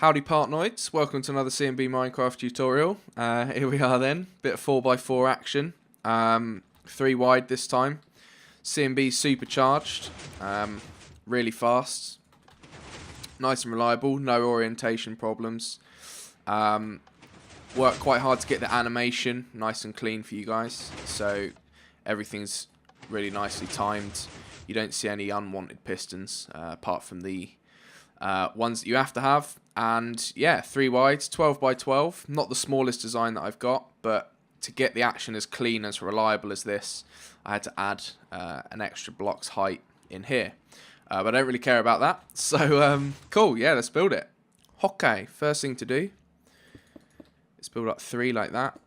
Howdy Partnoids, welcome to another CMB Minecraft tutorial. Here we are then, bit of 4x4 action, 3 wide this time. CMB supercharged, really fast, nice and reliable, no orientation problems. Worked quite hard to get the animation nice and clean for you guys, so everything's really nicely timed. You don't see any unwanted pistons apart from the ones that you have to have. And yeah, 3 wides, 12x12, not the smallest design that I've got, but to get the action as clean, as reliable as this, I had to add an extra block's height in here. But I don't really care about that, so cool, yeah, let's build it. Okay, first thing to do is build up 3 like that,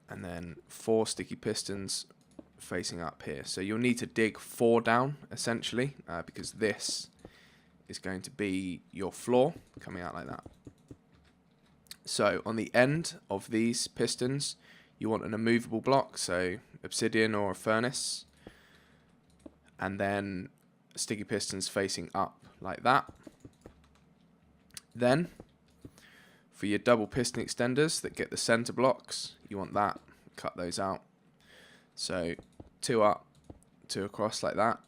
and then 4 sticky pistons facing up here. So you'll need to dig 4 down, essentially, because this is going to be your floor coming out like that. So on the end of these pistons you want an immovable block, so obsidian or a furnace, and then sticky pistons facing up like that. Then for your double piston extenders that get the center blocks, you want that, cut those out. So 2 up, 2 across like that.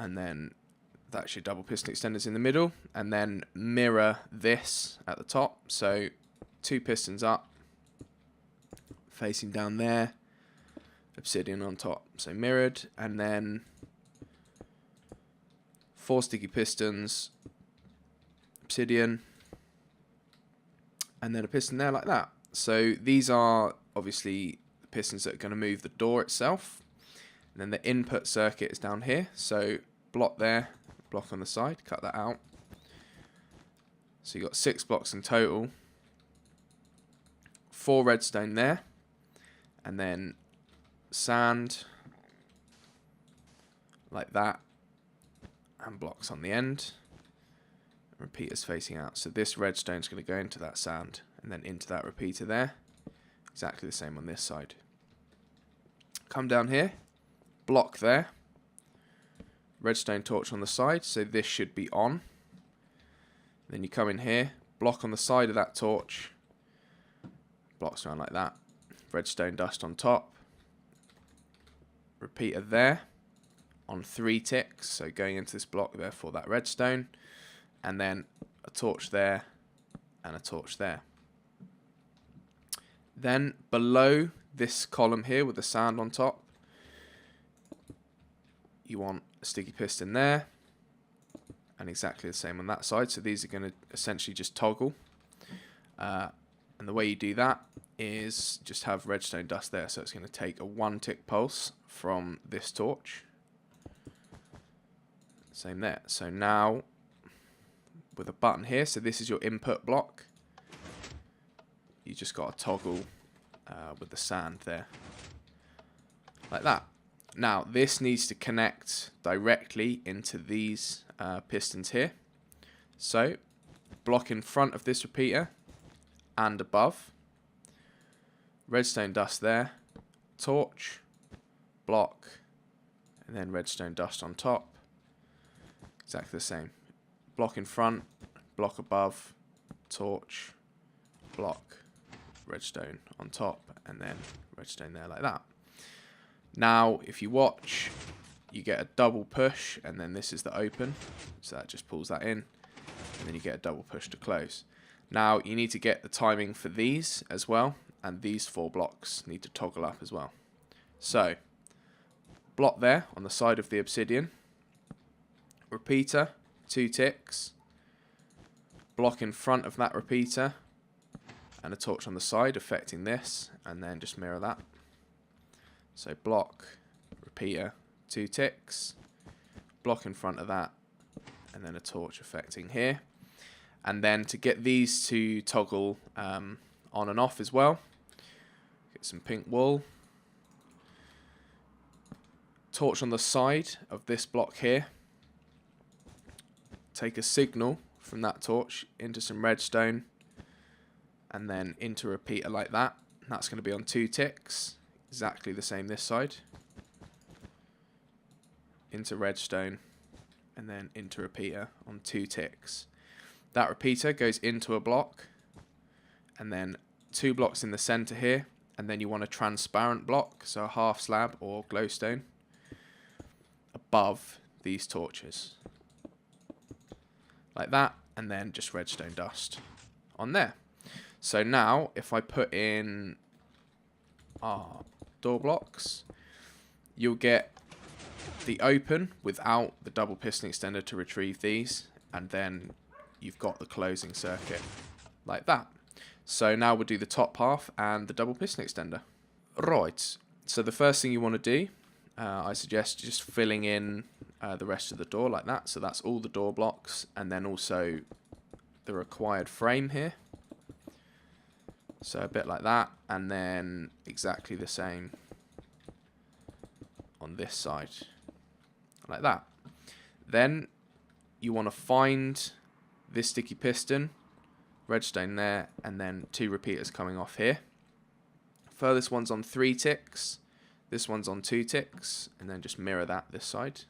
And then that's your double piston extenders in the middle, and then mirror this at the top. So 2 pistons up, facing down there, obsidian on top, so mirrored, and then 4 sticky pistons, obsidian, and then a piston there like that. So these are obviously the pistons that are going to move the door itself. And then the input circuit is down here, so block there, block on the side, cut that out. So you've got 6 blocks in total, 4 redstone there, and then sand like that, and blocks on the end, repeaters facing out. So this redstone is going to go into that sand and then into that repeater there, exactly the same on this side. Come down here, block there, redstone torch on the side, so this should be on. Then you come in here, block on the side of that torch, blocks around like that, redstone dust on top, repeater there on 3 ticks, so going into this block there for that redstone, and then a torch there and a torch there. Then below this column here with the sand on top, you want a sticky piston there, and exactly the same on that side. So these are going to essentially just toggle, and the way you do that is just have redstone dust there. So it's going to take a 1 tick pulse from this torch, same there. So now with a button here, so this is your input block, you just got to toggle with the sand there like that. Now this needs to connect directly into these pistons here, so block in front of this repeater and above, redstone dust there, torch, block, and then redstone dust on top, exactly the same. Block in front, block above, torch, block, redstone on top, and then redstone there like that. Now if you watch, you get a double push, and then this is the open, so that just pulls that in, and then you get a double push to close. Now you need to get the timing for these as well, and these 4 blocks need to toggle up as well. So block there on the side of the obsidian, repeater, 2 ticks, block in front of that repeater, and a torch on the side affecting this, and then just mirror that. So block, repeater, 2 ticks, block in front of that, and then a torch affecting here. And then to get these to toggle on and off as well, get some pink wool, torch on the side of this block here, take a signal from that torch into some redstone, and then into a repeater like that. That's going to be on 2 ticks, exactly the same this side, into redstone, and then into repeater on 2 ticks. That repeater goes into a block, and then 2 blocks in the center here, and then you want a transparent block, so a half slab or glowstone, above these torches. Like that, and then just redstone dust on there. So now, if I put in our door blocks, you'll get the open without the double piston extender to retrieve these, and then you've got the closing circuit like that. So now we'll do the top half and the double piston extender. Right, so the first thing you want to do, I suggest just filling in the rest of the door like that. So that's all the door blocks, and then also the required frame here. So a bit like that, and then exactly the same on this side, like that. Then you want to find this sticky piston, redstone there, and then 2 repeaters coming off here. Furthest one's on 3 ticks, this one's on 2 ticks, and then just mirror that this side.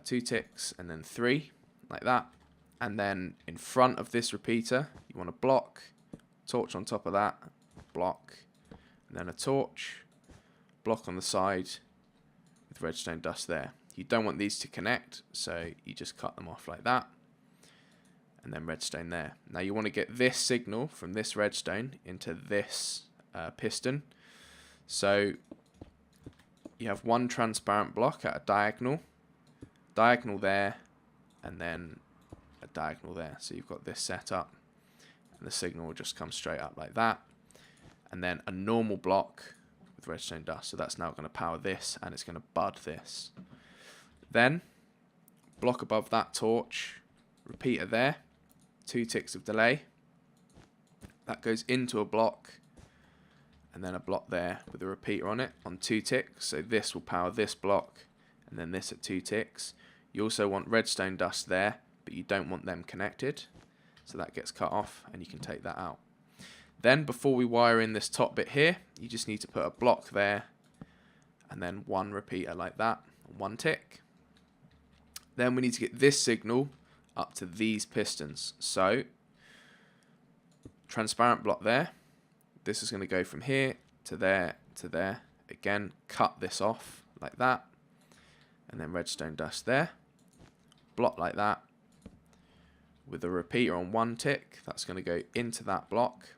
2 ticks and then 3, like that. And then in front of this repeater, you want a block, torch on top of that, block, and then a torch, block on the side with redstone dust there. You don't want these to connect, so you just cut them off like that, and then redstone there. Now you want to get this signal from this redstone into this piston. So you have 1 transparent block at a diagonal there, and then a diagonal there. So you've got this set up, and the signal will just come straight up like that. And then a normal block with redstone dust. So that's now going to power this, and it's going to bud this. Then block above that torch, repeater there, 2 ticks of delay. That goes into a block, and then a block there with a repeater on it on 2 ticks. So this will power this block, and then this at 2 ticks. You also want redstone dust there, but you don't want them connected. So that gets cut off, and you can take that out. Then before we wire in this top bit here, you just need to put a block there, and then 1 repeater like that, 1 tick. Then we need to get this signal up to these pistons. So transparent block there. This is going to go from here to there to there. Again, cut this off like that, and then redstone dust there. Block like that with a repeater on 1 tick. That's going to go into that block,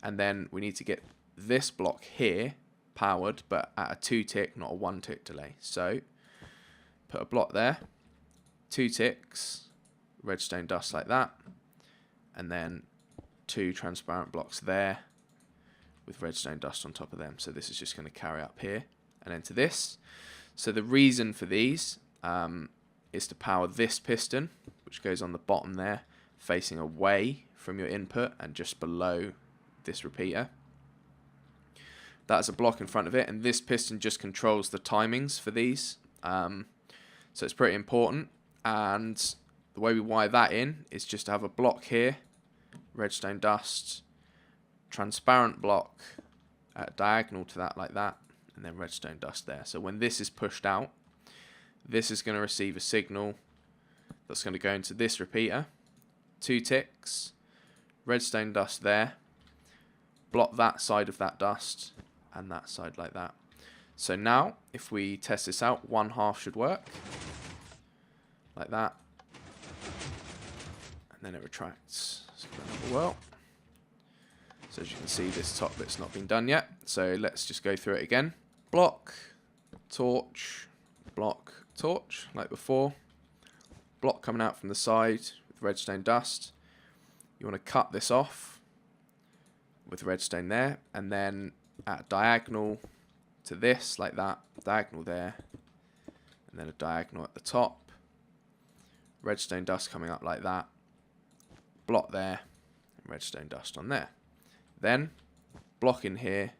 and then we need to get this block here powered, but at a 2 tick, not a 1 tick delay. So put a block there, 2 ticks, redstone dust like that, and then 2 transparent blocks there with redstone dust on top of them. So this is just going to carry up here and into this. So the reason for these is to power this piston, which goes on the bottom there, facing away from your input and just below this repeater. That's a block in front of it, and this piston just controls the timings for these. So it's pretty important. And the way we wire that in is just to have a block here, redstone dust, transparent block at a diagonal to that like that, and then redstone dust there. So when this is pushed out, this is going to receive a signal that's going to go into this repeater, 2 ticks, redstone dust there, block that side of that dust, and that side like that. So now, if we test this out, 1/2 should work, like that, and then it retracts. So well, so as you can see, this top bit's not been done yet. So let's just go through it again. Block, torch, block, torch, like before. Block coming out from the side with redstone dust. You want to cut this off with redstone there, and then at a diagonal to this, like that, diagonal there, and then a diagonal at the top. Redstone dust coming up like that, block there, and redstone dust on there. Then block in here,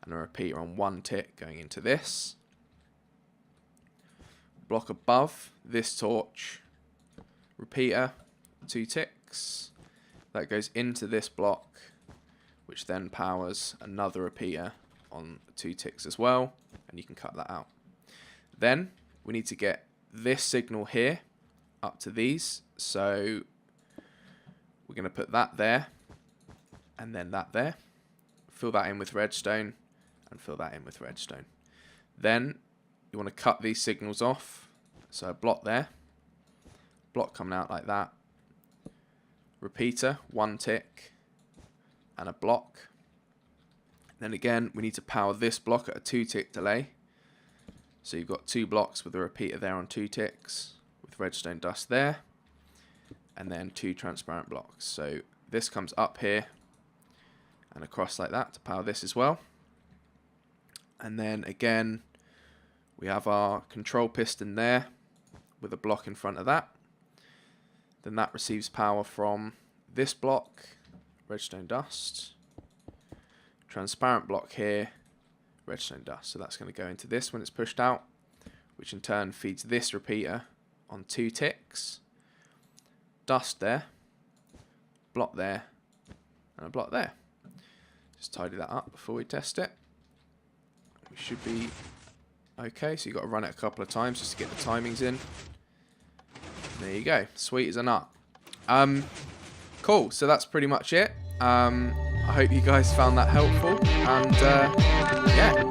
and a repeater on 1 tick going into this. Block above this torch, repeater, 2 ticks. That goes into this block, which then powers another repeater on 2 ticks as well, and you can cut that out. Then we need to get this signal here up to these. So we're going to put that there and then that there. Fill that in with redstone and fill that in with redstone. Then you want to cut these signals off. So a block there, block coming out like that, repeater, 1 tick, and a block. Then again, we need to power this block at a 2 tick delay. So you've got 2 blocks with a repeater there on 2 ticks, with redstone dust there, and then 2 transparent blocks. So this comes up here and across like that to power this as well. And then again, we have our control piston there with a block in front of that. Then that receives power from this block, redstone dust, transparent block here, redstone dust. So that's going to go into this when it's pushed out, which in turn feeds this repeater on 2 ticks, dust there, block there, and a block there. Just tidy that up before we test it. We should be okay. So you've got to run it a couple of times just to get the timings in. There you go. Sweet as a nut. Cool. So that's pretty much it. I hope you guys found that helpful. And yeah,